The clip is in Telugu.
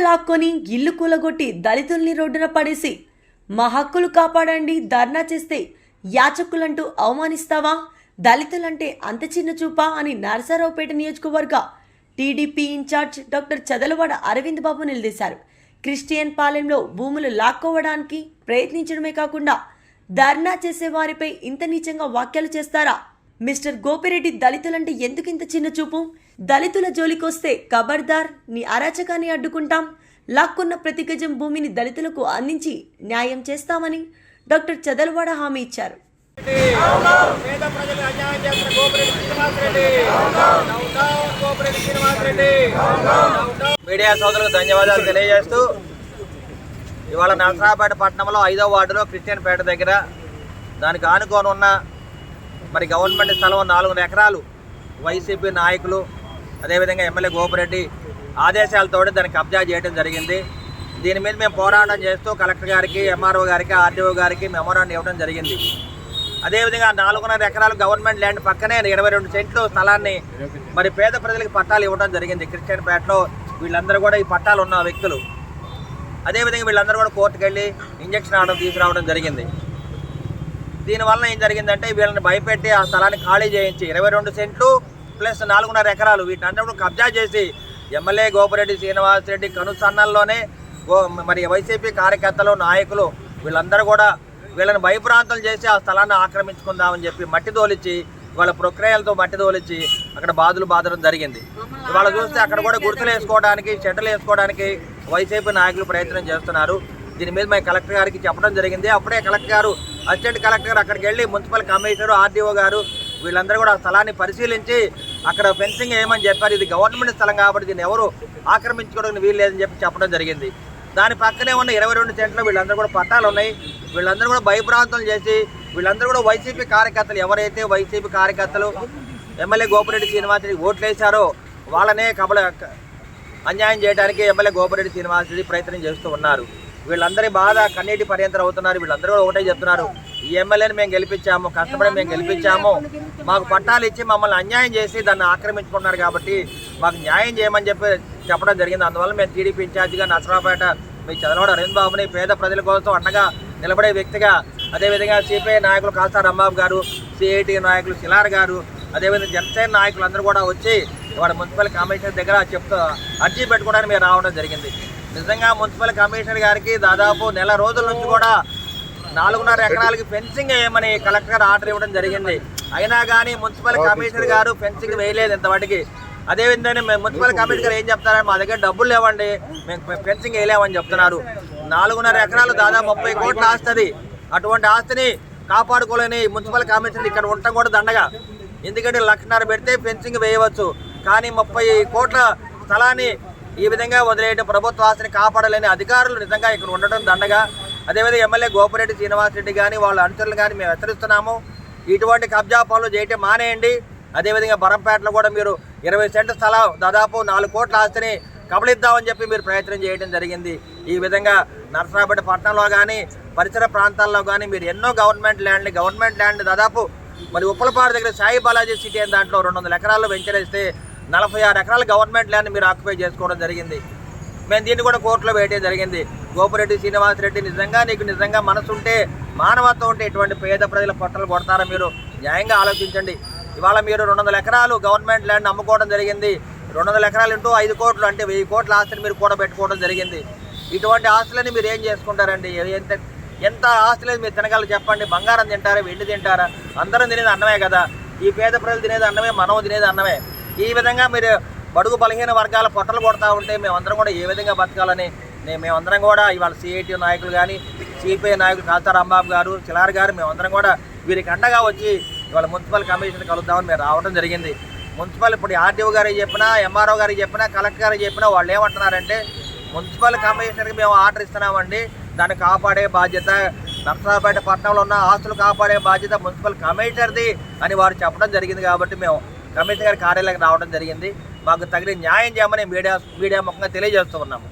లాక్కొని ఇల్లు కూలగొట్టి దళితుల్ని రోడ్డున పడేసి మా హక్కులు కాపాడండి ధర్నా చేస్తే యాచకులంటూ అవమానిస్తావా? దళితులంటే అంత చిన్న చూపా అని నరసరావుపేట నియోజకవర్గ TDP incharge doctor Chadalavada Aravind Babu నిలదీశారు. క్రిస్టియన్ పాలెంలో భూములు లాక్కోవడానికి ప్రయత్నించడమే కాకుండా ధర్నా చేసే వారిపై ఇంత నీచంగా వ్యాఖ్యలు చేస్తారా? మిస్టర్ గోపిరెడ్డి, దళితులంటే ఎందుకు ఇంత చిన్న చూపు? దళితుల జోలికొస్తే ఖబర్దార్, నీ అరాచకాన్ని అడ్డుకుంటాం, లాక్కున్న ప్రతి గజం భూమిని దళితులకు అందించి న్యాయం చేస్తామని డాక్టర్ చదలవాడ హామీ ఇచ్చారు. మీడియా సోదరులకు ధన్యవాదాలు తెలియజేస్తూ, ఇవాళ నరసరావుపేట పట్టణంలో 5వ వార్డులో క్రిస్టియన్ పేట దగ్గర దానికి ఆనుకొని ఉన్న మరి గవర్నమెంట్ స్థలం 4 ఎకరాలు వైసీపీ నాయకులు అదేవిధంగా ఎమ్మెల్యే గోపిరెడ్డి ఆదేశాలతో దాన్ని కబ్జా చేయడం జరిగింది. దీని మీద మేము పోరాటం చేస్తూ కలెక్టర్ గారికి, ఎంఆర్ఓ గారికి, ఆర్డీఓ గారికి మెమోరాండం ఇవ్వడం జరిగింది. అదేవిధంగా 4.5 ఎకరాలు గవర్నమెంట్ ల్యాండ్ పక్కనే 22 సెంట్లు స్థలాన్ని మరి పేద ప్రజలకు పట్టాలు ఇవ్వడం జరిగింది. క్రిస్టియన్ పేటలో వీళ్ళందరూ కూడా ఈ పట్టాలు ఉన్న వ్యక్తులు. అదేవిధంగా వీళ్ళందరూ కూడా కోర్టుకు వెళ్ళి ఇంజక్షన్ ఆర్డర్ తీసుకురావడం జరిగింది. దీనివల్ల ఏం జరిగిందంటే వీళ్ళని భయపెట్టి ఆ స్థలాన్ని ఖాళీ చేయించి 22 సెంట్లు ప్లస్ 4.5 ఎకరాలు వీటిని కబ్జా చేసి ఎమ్మెల్యే గోపిరెడ్డి శ్రీనివాసరెడ్డి కనుసన్నల్లోనే మరి వైసీపీ కార్యకర్తలు, నాయకులు వీళ్ళందరూ కూడా వీళ్ళని భయభ్రాంతులు చేసి ఆ స్థలాన్ని ఆక్రమించుకుందామని చెప్పి మట్టి తోలిచ్చి వాళ్ళ ప్రక్రియలతో మట్టి తోలిచ్చి అక్కడ బాధడం జరిగింది. ఇవాళ చూస్తే అక్కడ కూడా గుర్తులు వేసుకోవడానికి, షెడ్లు వేసుకోవడానికి వైసీపీ నాయకులు ప్రయత్నం చేస్తున్నారు. దీని మీద మేము కలెక్టర్ గారికి చెప్పడం జరిగింది. అప్పుడే కలెక్టర్ గారు, అసిస్టెంట్ కలెక్టర్ గారు అక్కడికి వెళ్ళి మున్సిపల్ కమిషనర్, ఆర్డీఓ గారు వీళ్ళందరూ కూడా ఆ స్థలాన్ని పరిశీలించి అక్కడ ఫెన్సింగ్ వేయమని చెప్పారు. ఇది గవర్నమెంట్ స్థలం కాబట్టి దీన్ని ఎవరు ఆక్రమించుకోవడానికి వీలు లేదని చెప్పడం జరిగింది. దాని పక్కనే ఉన్న 22 సెంట్లు వీళ్ళందరూ కూడా పట్టాలు ఉన్నాయి. వీళ్ళందరూ కూడా భయభ్రాంతులు చేసి వీళ్ళందరూ కూడా వైసీపీ కార్యకర్తలు, ఎవరైతే వైసీపీ కార్యకర్తలు ఎమ్మెల్యే గోపిరెడ్డి శ్రీనివాసరెడ్డి ఓట్లు వేశారో వాళ్ళనే అన్యాయం చేయడానికి ఎమ్మెల్యే గోపిరెడ్డి శ్రీనివాసరెడ్డి ప్రయత్నం చేస్తూ ఉన్నారు. వీళ్ళందరి బాధ కన్నీటి పర్యంతం అవుతున్నారు. వీళ్ళందరూ కూడా ఒకటే చెప్తున్నారు, ఈ ఎమ్మెల్యేని మేము గెలిపించాము, కష్టపడి మేము గెలిపించాము, మాకు పట్టాలు ఇచ్చి మమ్మల్ని అన్యాయం చేసి దాన్ని ఆక్రమించుకున్నారు కాబట్టి మాకు న్యాయం చేయమని చెప్పడం జరిగింది. అందువల్ల మేము టీడీపీ ఇన్ఛార్జిగా నరసరావుపేట మీ చదలవాడ అరవింద్ బాబుని పేద ప్రజల కోసం అండగా నిలబడే వ్యక్తిగా, అదేవిధంగా సిపిఐ నాయకులు కాస్తా రాంబాబు గారు, సిఐటి నాయకులు శిలార్ గారు, అదేవిధంగా జనసేన నాయకులు అందరూ కూడా వచ్చి ఇవాళ మున్సిపల్ కమిషనర్ దగ్గర అర్జీ పెట్టుకోవడానికి మేము రావడం జరిగింది. నిజంగా మున్సిపల్ కమిషనర్ గారికి దాదాపు నెల రోజుల నుంచి కూడా 4.5 ఎకరాలకి ఫెన్సింగ్ వేయమని కలెక్టర్ గారు ఆర్డర్ ఇవ్వడం జరిగింది. అయినా కానీ మున్సిపల్ కమిషనర్ గారు ఫెన్సింగ్ వేయలేదు ఇంతవాటికి. అదేవిధంగా మేము మున్సిపల్ కమిషనర్ గారు ఏం చెప్తారంటే మా దగ్గర డబ్బులు లేవండి, మేము ఫెన్సింగ్ వేయలేమని చెప్తున్నారు. 4.5 ఎకరాలు దాదాపు 30 కోట్ల ఆస్తుంది. అటువంటి ఆస్తిని కాపాడుకోలేని మున్సిపల్ కమిషనర్ ఇక్కడ ఉండటం కూడా దండగా. ఎందుకంటే 1,50,000 పెడితే ఫెన్సింగ్ వేయవచ్చు, కానీ 30 కోట్ల స్థలాన్ని ఈ విధంగా వదిలేయడం, ప్రభుత్వ ఆస్తిని కాపాడలేని అధికారులు నిజంగా ఇక్కడ ఉండటం దండగా. అదేవిధంగా ఎమ్మెల్యే గోపిరెడ్డి శ్రీనివాసరెడ్డి కానీ వాళ్ళ అనుచరులు కానీ మేము హెచ్చరిస్తున్నాము, ఇటువంటి కబ్జా పనులు చేయటం మానేయండి. అదేవిధంగా బరంపేటలో కూడా మీరు 20 సెంట్ల స్థలం దాదాపు 4 కోట్ల ఆస్తిని కబలిద్దామని చెప్పి మీరు ప్రయత్నం చేయడం జరిగింది. ఈ విధంగా నరసరావుపేట పట్టణంలో కానీ పరిసర ప్రాంతాల్లో కానీ మీరు ఎన్నో గవర్నమెంట్ ల్యాండ్ దాదాపు మరి ఉప్పలపాడు దగ్గర సాయి బాలాజీ సిటీ అని దాంట్లో 200 ఎకరాల్లో వెంచరేస్తే 46 ఎకరాల గవర్నమెంట్ ల్యాండ్ మీరు ఆక్యుపై చేసుకోవడం జరిగింది. మేము దీన్ని కూడా కోర్టులో వేయడం జరిగింది. గోపిరెడ్డి శ్రీనివాసరెడ్డి, నిజంగా మనసు ఉంటే, మానవత్వం ఉంటే ఇటువంటి పేద ప్రజల పొట్టలు కొడతారా? మీరు న్యాయంగా ఆలోచించండి. ఇవాళ మీరు 200 ఎకరాలు గవర్నమెంట్ ల్యాండ్ అమ్ముకోవడం జరిగింది. 200 ఎకరాలు ఇంటూ 5 కోట్లు అంటే 1000 కోట్ల ఆస్తిని మీరు కూడా పెట్టుకోవడం జరిగింది. ఇటువంటి ఆస్తులని మీరు ఏం చేసుకుంటారండి? ఎంత ఆస్తి లేదు మీరు తినగలరు చెప్పండి? బంగారం తింటారా, వెండి తింటారా? అందరం తినేది అన్నమే కదా. ఈ పేద ప్రజలు తినేది అన్నమే, మనం తినేది అన్నమే. ఈ విధంగా మీరు బడుగు బలహీన వర్గాల పొట్టలు కొడతా ఉంటే మేమందరం కూడా ఏ విధంగా బతకాలని మేమందరం కూడా ఇవాళ సిఐటి నాయకులు కానీ, సిపిఐ నాయకులు కాస్తా రాంబాబు గారు, చిలార్ గారు మేమందరం కూడా వీరికి అండగా వచ్చి ఇవాళ మున్సిపల్ కమిషనర్ కలుద్దామని మేము రావడం జరిగింది. మున్సిపల్ ఇప్పుడు ఆర్డీఓ గారికి చెప్పినా, ఎంఆర్ఓ గారికి చెప్పినా, కలెక్టర్ గారికి చెప్పినా వాళ్ళు ఏమంటున్నారంటే మున్సిపల్ కమిషనర్కి మేము ఆర్డర్ ఇస్తున్నామండి, దాన్ని కాపాడే బాధ్యత, నరసరావుపేట పట్టణంలో ఉన్న ఆస్తులు కాపాడే బాధ్యత మున్సిపల్ కమిషనర్ది అని వారు చెప్పడం జరిగింది. కాబట్టి మేము కమిషనర్ గారి కార్యాలయానికి రావడం జరిగింది. మాకు తగిన న్యాయం చేయమని మీడియా ముఖంగా తెలియజేస్తూ ఉన్నాము.